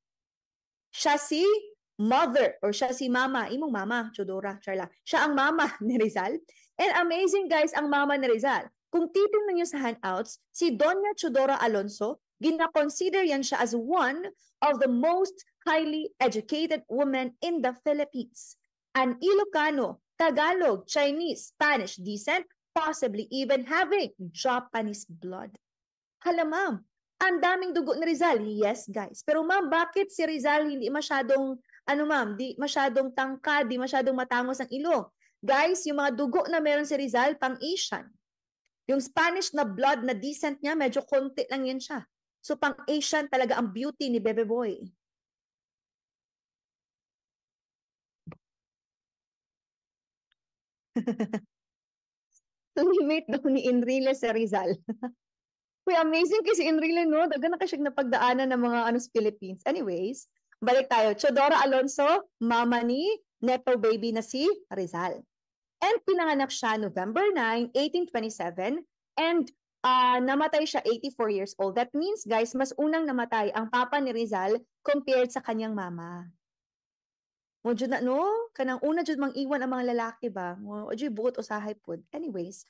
Siya si mother or siya si mama. Imong mama, Chodora, Charla. Siya ang mama ni Rizal. And amazing guys, ang mama ni Rizal. Kung titingnan niyo sa handouts, si Doña Chodora Alonso, gina-consider yan siya as one of the most highly educated women in the Philippines. An Ilocano, Tagalog, Chinese, Spanish descent, possibly even having Japanese blood. Hala ma'am, ang daming dugo ni Rizal. Yes, guys. Pero ma'am, bakit si Rizal hindi masyadong, di masyadong tangkad, di masyadong matangos ang ilong? Guys, yung mga dugo na meron si Rizal, pang-Asian. Yung Spanish na blood na descent niya, medyo konti lang yan siya. So, pang-Asian talaga ang beauty ni Bebe Boy. Limit daw ni Enrile sa Rizal. Uy, amazing kasi Enrile, no? Daga na kasi napagdaanan ng mga sa Philippines. Anyways, balik tayo. Chodora Alonso, mama ni nepo baby na si Rizal. And pinanganak siya November 9, 1827 and namatay siya 84 years old. That means, guys, mas unang namatay ang papa ni Rizal compared sa kanyang mama. Mo jud na no, kanang una jud mang iwan ang mga lalaki ba? Mo jud buot usahay pod. Anyways,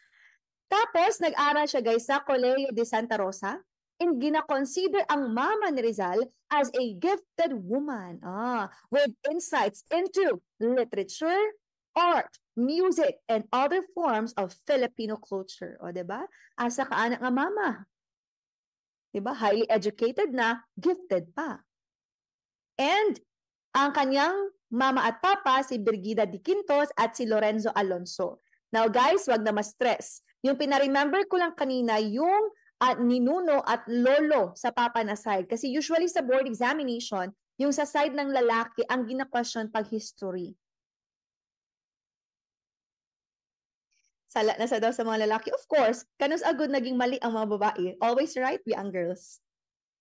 tapos, nag-aral siya guys sa Colegio de Santa Rosa and gina-consider ang mama ni Rizal as a gifted woman with insights into literature, art, music, and other forms of Filipino culture. O, diba? Asa ka anak nga mama. Diba? Highly educated na, gifted pa. And ang kanyang mama at papa, si Brigida Di Quintos at si Lorenzo Alonso. Now guys, wag na ma-stress. Yung pinaremember ko lang kanina, yung ninuno at lolo sa papa na side. Kasi usually sa board examination, yung sa side ng lalaki, ang gina-question pag history. Sala na sa daw sa mga lalaki. Of course, kanus agad naging mali ang mga babae. Always right, we ang girls.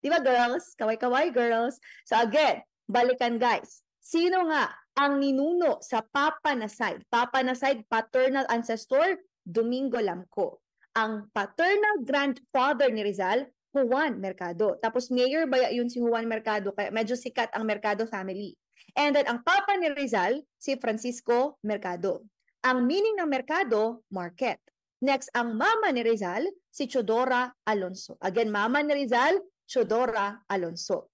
Diba girls? Kaway-kaway girls. So again, balikan guys. Sino nga ang ninuno sa papa na side? Papa na side, paternal ancestor, Domingo Lamco. Ang paternal grandfather ni Rizal, Juan Mercado. Tapos mayor ba yun si Juan Mercado? Kaya medyo sikat ang Mercado family. And then ang papa ni Rizal, si Francisco Mercado. Ang meaning ng Mercado, market. Next, ang mama ni Rizal, si Chodora Alonso. Again, mama ni Rizal, Chodora Alonso.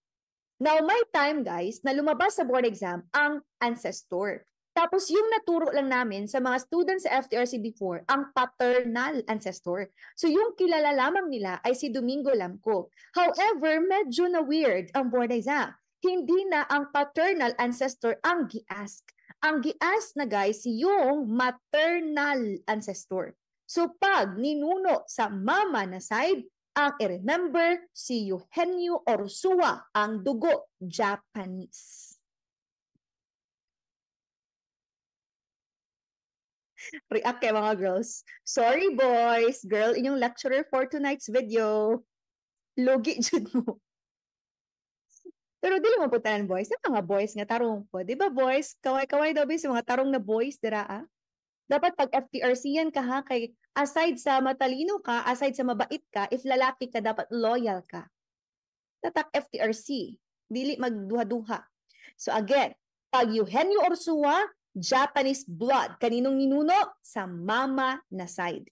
Now, may time guys na lumabas sa board exam ang ancestor. Tapos yung naturo lang namin sa mga students sa FTRC before, ang paternal ancestor. So yung kilala lamang nila ay si Domingo Lamco. However, medyo na weird ang board exam. Hindi na ang paternal ancestor ang gi-ask. Ang gi-ask na guys, yung maternal ancestor. So pag ninuno sa mama na side, Ang i-remember, si Eugenio Orsua, ang dugo, Japanese. React kay mga girls. Sorry boys, girl, inyong lecturer for tonight's video. Logi jud mo. Pero dili mo putanan boys, sa mga boys nga tarong po. Di ba boys, kaway-kaway daw sa mga tarong na boys, dira ah? Dapat pag FTRC yan ka ha, kay aside sa matalino ka, aside sa mabait ka, if lalaki ka, dapat loyal ka. Tatak FTRC, dili magduha-duha. So again, pag Eugenio Orsua, Japanese blood. Kaninong ninuno? Sa mama na side.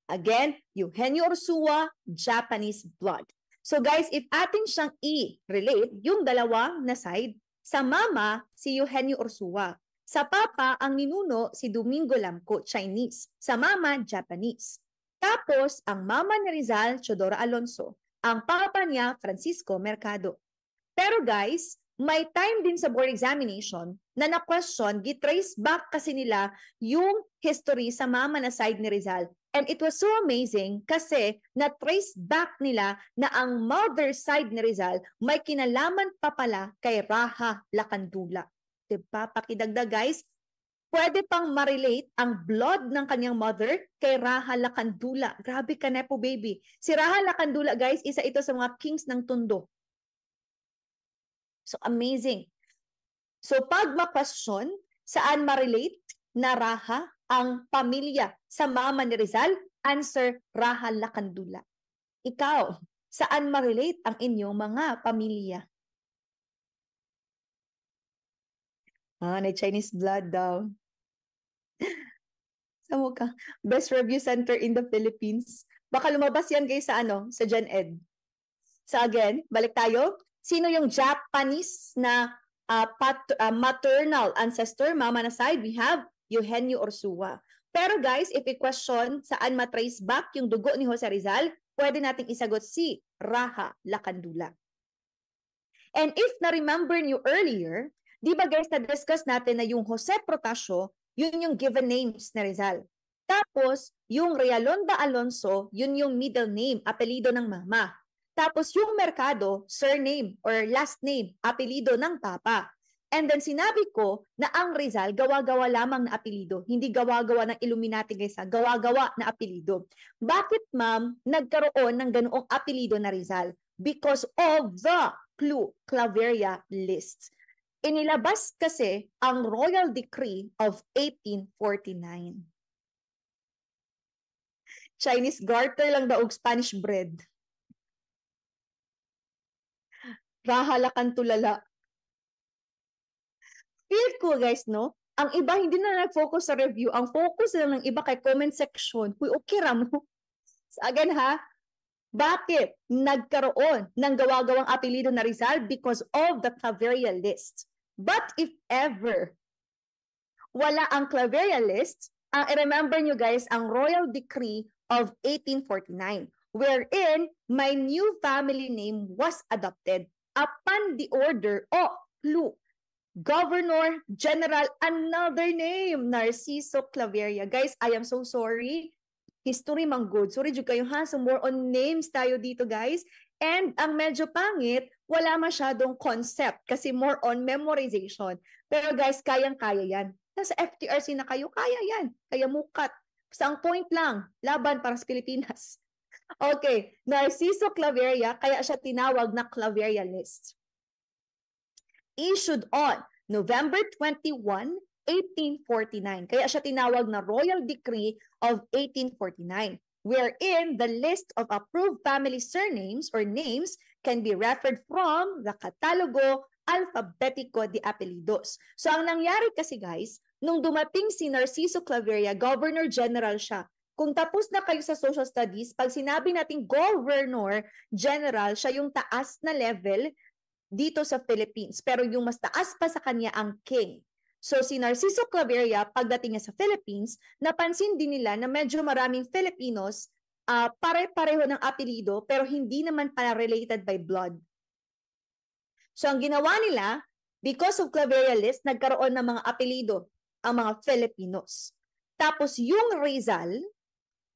Again, Eugenio Orsua, Japanese blood. So guys, if atin siyang i-relate, yung dalawa na side, sa mama, si Eugenio Orsua. Sa papa, ang ninuno, si Domingo Lamco, Chinese. Sa mama, Japanese. Tapos, ang mama ni Rizal, Teodoro Alonso. Ang papa niya, Francisco Mercado. Pero guys, may time din sa board examination na na-question, gitrace back kasi nila yung history sa mama na side ni Rizal. And it was so amazing kasi na-trace back nila na ang mother side ni Rizal may kinalaman pa pala kay Raha Lacandula. Diba? Pakidagdag guys, pwede pang ma-relate ang blood ng kanyang mother kay Raha Lacandula. Grabe ka nepo baby. Si Raha Lacandula guys, isa ito sa mga kings ng Tondo. So amazing. So pag ma-question, saan ma-relate na Raha ang pamilya sa mama ni Rizal? Answer, Raha Lacandula. Ikaw, saan ma-relate ang inyong mga pamilya? Na Chinese blood daw. Sa mukha. Best review center in the Philippines. Baka lumabas yan guys sa sa Gen Ed. So again, balik tayo. Sino yung Japanese na maternal ancestor, mama na side? We have Eugenio Orsua. Pero guys, if i-question saan matrace back yung dugo ni Jose Rizal, pwede nating isagot si Raha Lacandula. And if na-remember nyo earlier, di ba guys, na-discuss natin na yung Jose Protasio, yun yung given names ni Rizal. Tapos, yung Realonda Alonso, yun yung middle name, apelido ng mama. Tapos yung Mercado, surname or last name, apelido ng papa. And then sinabi ko na ang Rizal, gawa-gawa lamang na apelido. Hindi gawa-gawa ng Illuminati guys, gawa-gawa na apelido. Bakit ma'am nagkaroon ng ganoong apelido na Rizal? Because of the Claveria list. Inilabas kasi ang Royal Decree of 1849. Chinese garter lang daw og Spanish bread. Raha Lacandula. Feel ko guys, no? Ang iba hindi na nag-focus sa review. Ang focus lang ng iba kay comment section. Uy, okay ra mo. So again ha, bakit nagkaroon ng gawa-gawang apelido na Rizal? Because of the Claveria list. But if ever wala ang Claveria list, remember nyo guys, ang Royal Decree of 1849, wherein my new family name was adopted upon the order of Governor General, another name, Narciso Claveria. Guys, I am so sorry. History mang good. Sorry jud kayo ha. So more on names tayo dito guys. And ang medyo pangit, wala masyadong concept kasi more on memorization. Pero guys, kayang-kaya yan. Nasa FTRC na kayo, kaya yan. Kaya mukat. Sa ang point lang, laban para sa Pilipinas. Okay, Narciso Claveria, kaya siya tinawag na Claveria list. Issued on November 21, 1849. Kaya siya tinawag na Royal Decree of 1849, wherein the list of approved family surnames or names can be referred from the Catalogo Alfabetico de Apellidos. So ang nangyari kasi guys, nung dumating si Narciso Claveria, Governor General siya. Kung tapos na kayo sa social studies, pag sinabi natin Governor General, siya yung taas na level dito sa Philippines. Pero yung mas taas pa sa kanya ang king. So si Narciso Claveria, pagdating niya sa Philippines, napansin din nila na medyo maraming Filipinos pare-pareho ng apelido pero hindi naman pala related by blood. So ang ginawa nila, because of Claveria list, nagkaroon ng mga apelido ang mga Filipinos. Tapos yung Rizal,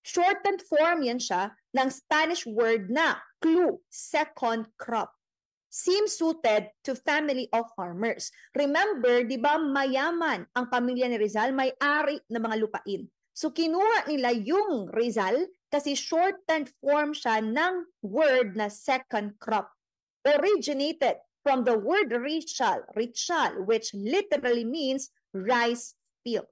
shortened form yan siya, ng Spanish word na clue, second crop. Seems suited to family of farmers. Remember, di ba mayaman ang pamilya ni Rizal, may-ari ng mga lupain. So kinuha nila yung Rizal kasi shortened form siya ng word na second crop. Originated from the word richal, which literally means rice field.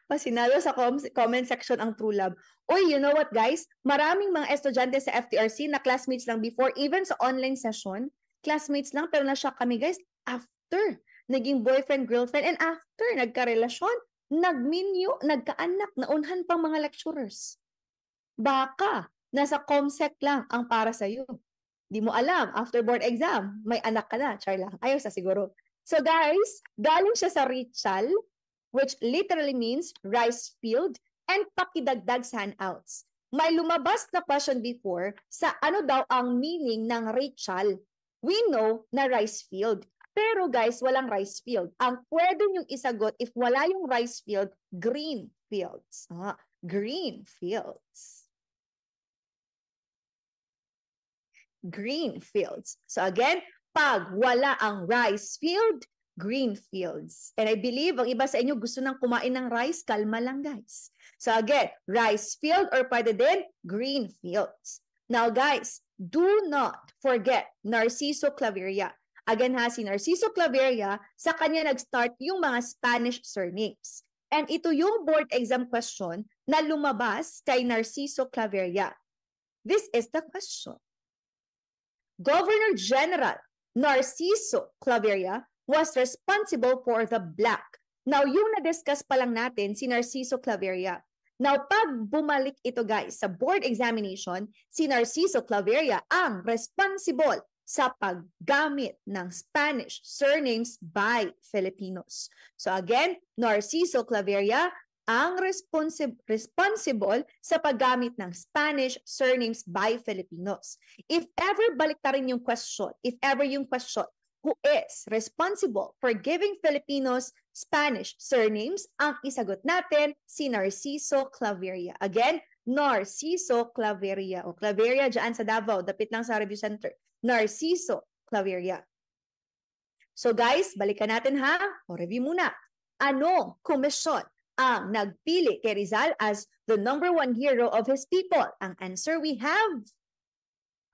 Pasinalo sa comment section ang True Love. Uy, you know what guys? Maraming mga estudyante sa FTRC na classmates lang before, even sa online session, classmates lang, pero na-shock kami guys, after naging boyfriend, girlfriend, and after nagkarelasyon, nagminyo, nagkaanak, naunhan pang mga lecturers. Baka, nasa ComSec lang ang para sa'yo. Di mo alam, after board exam, may anak ka na, char lang. Ayos na siguro. So guys, galing siya sa Richal, which literally means rice field, and pakidagdag sa handouts. May lumabas na question before sa ano daw ang meaning ng Richal. We know na rice field. Pero guys, walang rice field. Ang pwede niyong isagot if wala yung rice field, green fields. Green fields. Green fields. So again, pag wala ang rice field, green fields. And I believe ang iba sa inyo gusto nang kumain ng rice, kalma lang guys. So again, rice field or pwede din, green fields. Now guys, do not forget Narciso Claveria. Again ha, si Narciso Claveria, sa kanya nag-start yung mga Spanish surnames. And ito yung board exam question na lumabas kay Narciso Claveria. This is the question. Governor General Narciso Claveria was responsible for the black. Now, yung na-discuss pa lang natin, si Narciso Claveria. Now, pag bumalik ito guys sa board examination, si Narciso Claveria ang responsible sa paggamit ng Spanish surnames by Filipinos. So again, Narciso Claveria ang responsible sa paggamit ng Spanish surnames by Filipinos. If ever balik ta rin yung question, who is responsible for giving Filipinos Spanish surnames, ang isagot natin si Narciso Claveria. Again, Narciso Claveria o Claveria dyan sa Davao, dapit lang sa review center. Narciso Claveria. So guys, balikan natin ha. O review muna. Ano komisyon ang nagpili kay Rizal as the #1 hero of his people? Ang answer we have.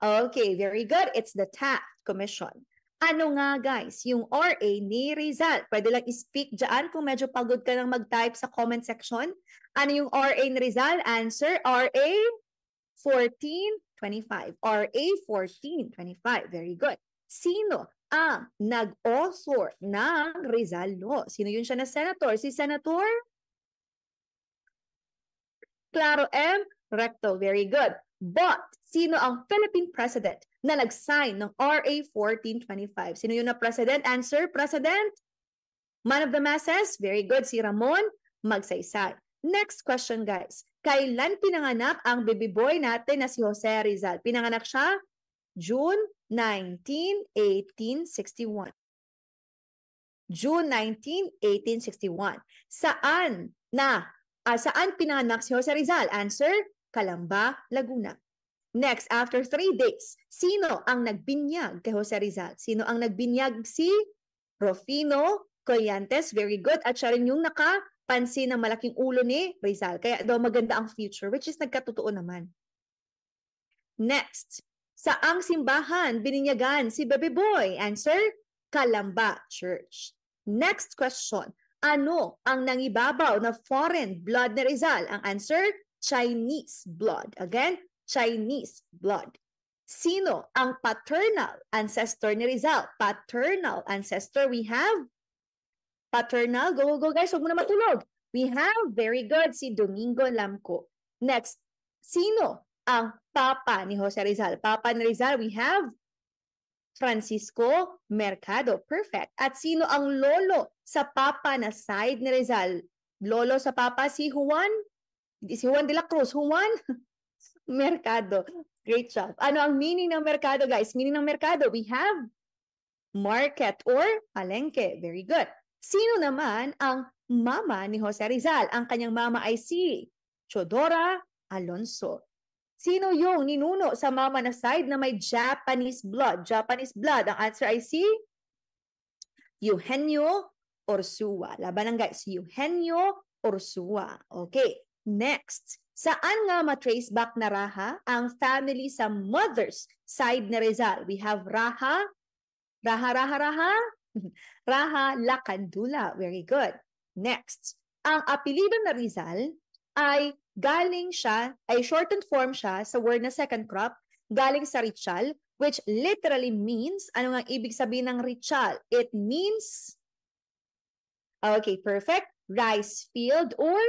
Okay, very good. It's the Taft Commission. Ano nga guys, yung RA ni Rizal? Pwede lang i-speak dyan kung medyo pagod ka nang mag-type sa comment section. Ano yung RA ni Rizal? Answer, RA 1425. RA 1425. Very good. Sino ang nag-author ng Rizal Law? Sino yun siya na senator? Si Senator Claro M. Recto. Very good. But, sino ang Philippine President na nag-sign ng RA 1425? Sino yun na President? Answer, President? Man of the masses? Very good. Si Ramon Magsaysay. Next question, guys. Kailan pinanganak ang baby boy natin na si Jose Rizal? Pinanganak siya June 19, 1861. June 19, 1861. Saan pinanganak si Jose Rizal? Answer, Calamba, Laguna. Next, after 3 days, sino ang nagbinyag kay Jose Rizal? Sino ang nagbinyag? Si Rufino Collantes. Very good. At siya rin yung nakapansin ng malaking ulo ni Rizal. Kaya daw maganda ang future, which is nagkatotoo naman. Next, saang simbahan bininyagan si baby boy? Answer, Calamba Church. Next question, ano ang nangibabaw na foreign blood ni Rizal? Ang answer, Chinese blood. Again, Chinese blood. Sino ang paternal ancestor ni Rizal? Paternal ancestor, we have paternal, go guys, huwag mo na matulog. We have, very good, si Domingo Lamco. Next, sino ang papa ni Jose Rizal? Papa ni Rizal, we have Francisco Mercado. Perfect. At sino ang lolo sa papa na side ni Rizal? Lolo sa papa, si Juan de la Cruz. Juan Mercado. Great job. Ano ang meaning ng merkado, guys? Meaning ng merkado, we have market or palengke. Very good. Sino naman ang mama ni Jose Rizal. Ang kanyang mama ay si Chodora Alonso. Sino yung ninuno sa mama na side na may Japanese blood? Japanese blood. Ang answer ay si Eugenio Orsua. Labanan guys, Eugenio Orsua. Okay, next. Saan nga ma-trace back na Raha ang family sa mother's side ni Rizal? We have Raha Lacandula. Very good. Next. Ang apelido na Rizal ay galing siya, ay shortened form siya sa word na second crop, galing sa Rizal, which literally means, ano nga ibig sabihin ng Rizal? It means, okay, perfect, rice field or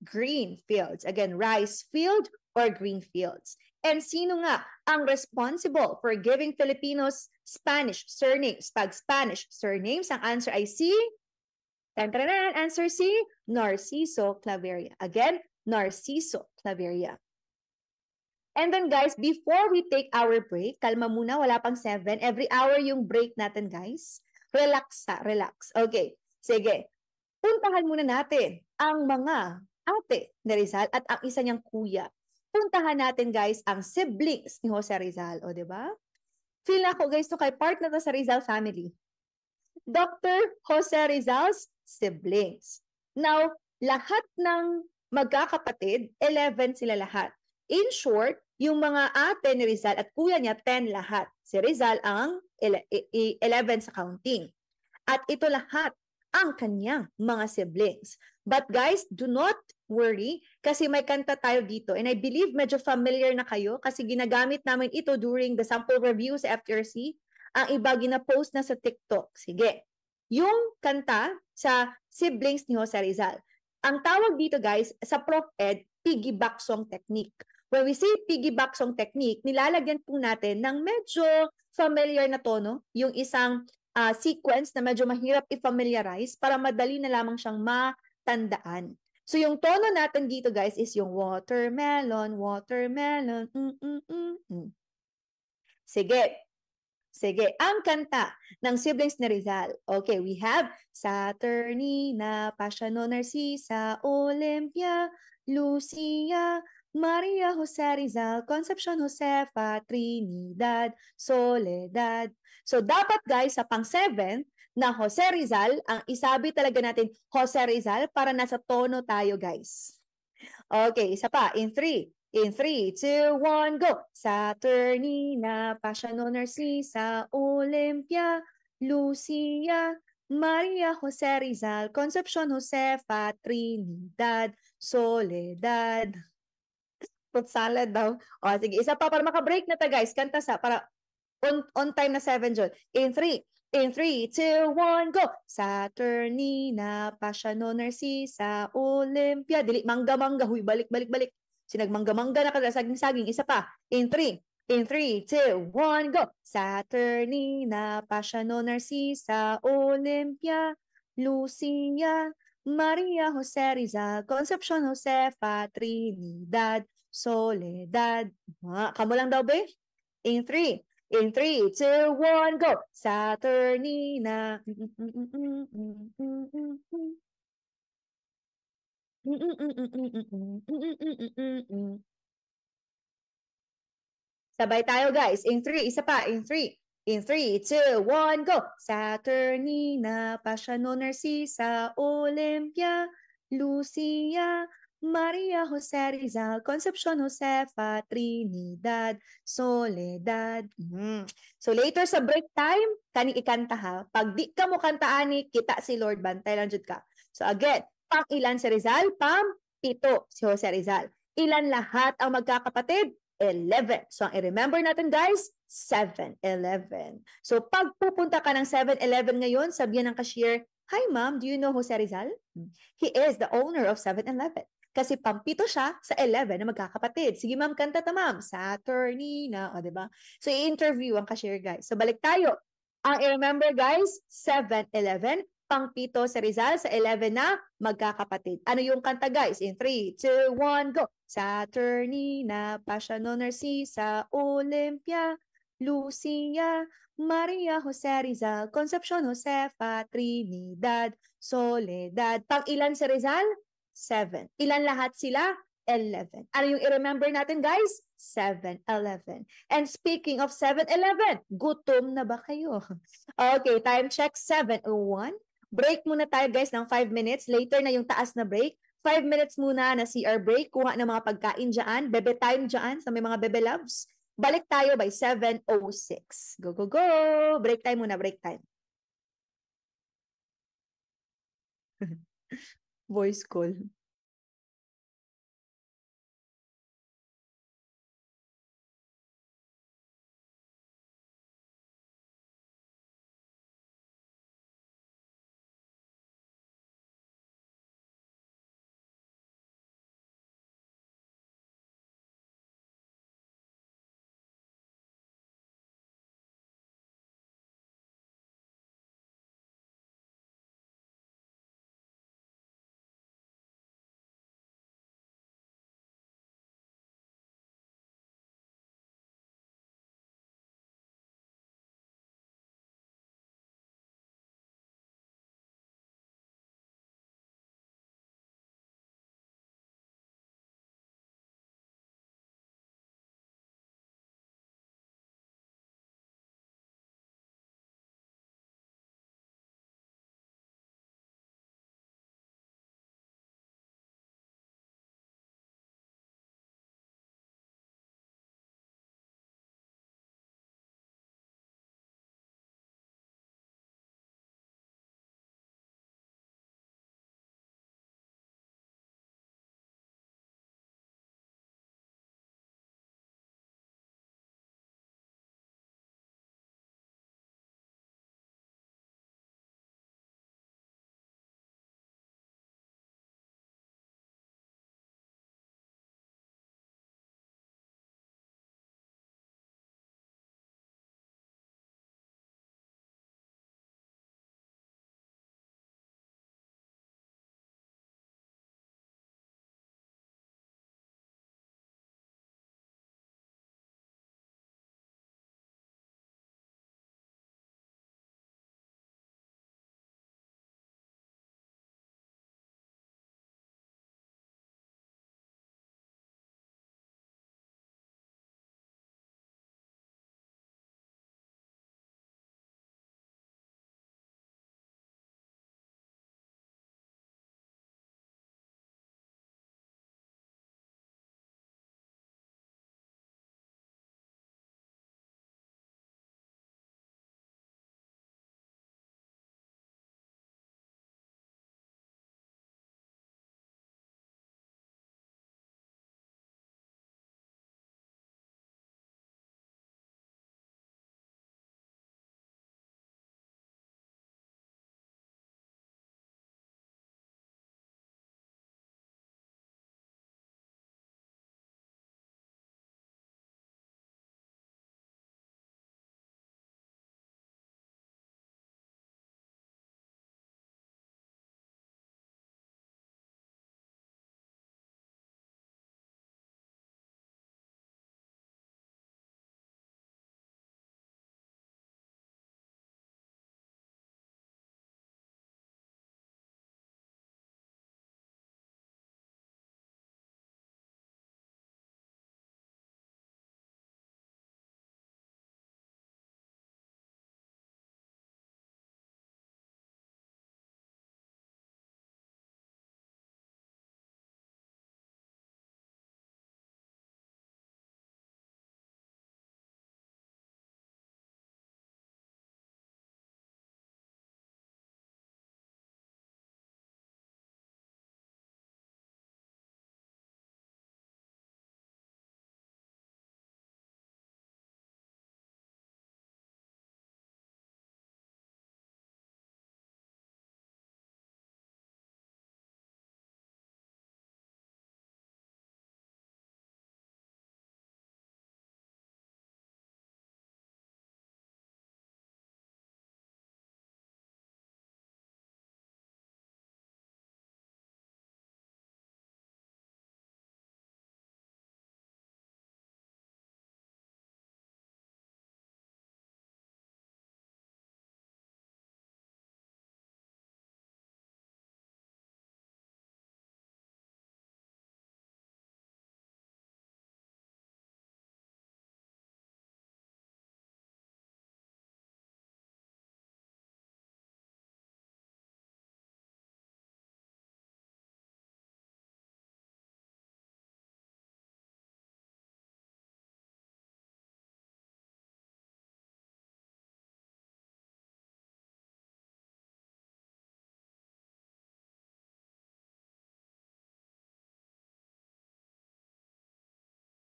green fields. Again, rice field or green fields. And sino nga ang responsible for giving Filipinos Spanish surnames? Pag Spanish surnames, ang answer ay si, answer si Narciso Claveria. Again, Narciso Claveria. And then guys, before we take our break, kalma muna, wala pang 7. Every hour yung break natin guys. Relax ha, relax. Okay, sige. Puntahan muna natin ang mga ate ni Rizal at ang isa niyang kuya. Puntahan natin guys ang siblings ni Jose Rizal. O diba? Feel na ako guys to kay part na to sa Rizal family. Dr. Jose Rizal's siblings. Now, lahat ng magkakapatid, 11 sila lahat. In short, yung mga ate ni Rizal at kuya niya, 10 lahat. Si Rizal ang 11 sa counting. At ito lahat ang kanyang mga siblings. But guys, do not worry kasi may kanta tayo dito. And I believe medyo familiar na kayo kasi ginagamit namin ito during the sample review sa FTRC. Ang iba gina-post na sa TikTok. Sige. Yung kanta sa siblings ni Jose Rizal. Ang tawag dito guys, sa Prof. Ed, piggyback song technique. When we say piggyback song technique, nilalagyan po natin ng medyo familiar na tono, yung isang sequence na medyo mahirap i-familiarize para madali na lamang siyang matandaan. So yung tono natin dito guys is yung watermelon, watermelon. Sige. Sige, ang kanta ng siblings ni Rizal. Okay, we have Saturnina, Pasiano, Narcisa, Olympia, Lucia, Maria Jose Rizal, Concepcion Josefa, Trinidad, Soledad. So dapat guys, sa pang-7 na Jose Rizal, ang isabi talaga natin Jose Rizal para nasa tono tayo guys. Okay, isa pa, in 3. In 3, 2, 1, go! Saturnina, Pasiano, Narcisa, Olympia, Lucia, Maria Jose Rizal, Concepcion Josefa, Trinidad, Soledad. Fruit salad daw. O, sige, isa pa para maka-break na ta guys. Kanta sa, para on time na 7 dyan. In 3, 2, 1, go! Saturnina, Pasiano, Narcisa, Olympia. Dili, mangga-mangga. Huy, balik. Sinagmangga-mangga na kada saging-saging. Isa pa. In 3, 2, 1, go! Saturnina, Pasiano, Narcisa, Olympia, Lucia, Maria Jose Rizal, Concepcion Josefa, Trinidad, Soledad. Kamu lang daw, be? In 3, 2, 1, go! Saturnina. Sabay tayo guys. In 3, isa pa. In 3, 2, 1, go! Saturnina, Pasiano, Narcisa, Olympia, Lucia, Maria Jose Rizal, Concepcion Josefa, Trinidad, Soledad. So later sa break time, kani ikanta ha. Pag di ka mo kantaani, kita si Lord Bantay lang jud ka. So again, pang ilan si Rizal? Pang 7 si Jose Rizal. Ilan lahat ang magkakapatid? 11. So ang i-remember natin guys, 7-11. So pag pupunta ka ng 7-11 ngayon, sabihan ng cashier, "Hi ma'am, do you know Jose Rizal? He is the owner of 7-11. Kasi pampito siya sa 11 na magkakapatid. Sige ma'am, kanta ta ma'am. Saturnina. O, diba? So i-interview ang cashier guys. So balik tayo. Ang i-remember guys, 7-11. Pang-pito si Rizal sa 11 na magkakapatid. Ano yung kanta guys? In 3, 2, 1, go! Saturnina, Pasiano, Narcisa, Olympia, Lucia, Maria Jose Rizal, Concepcion Josefa, Trinidad, Soledad. Pang ilan si Rizal? 7. Ilan lahat sila? 11. Ano yung i-remember natin, guys? 7-11. And speaking of 7-11, gutom na ba kayo? Okay, time check 7:01. Break muna tayo, guys, ng 5 minutes. Later na yung taas na break. 5 minutes muna na CR break. Kuha ng mga pagkain dyan. Bebe time dyan sa may mga bebe loves. Balik tayo by 7:06. Go, go, go! Break time muna, break time. Voice call.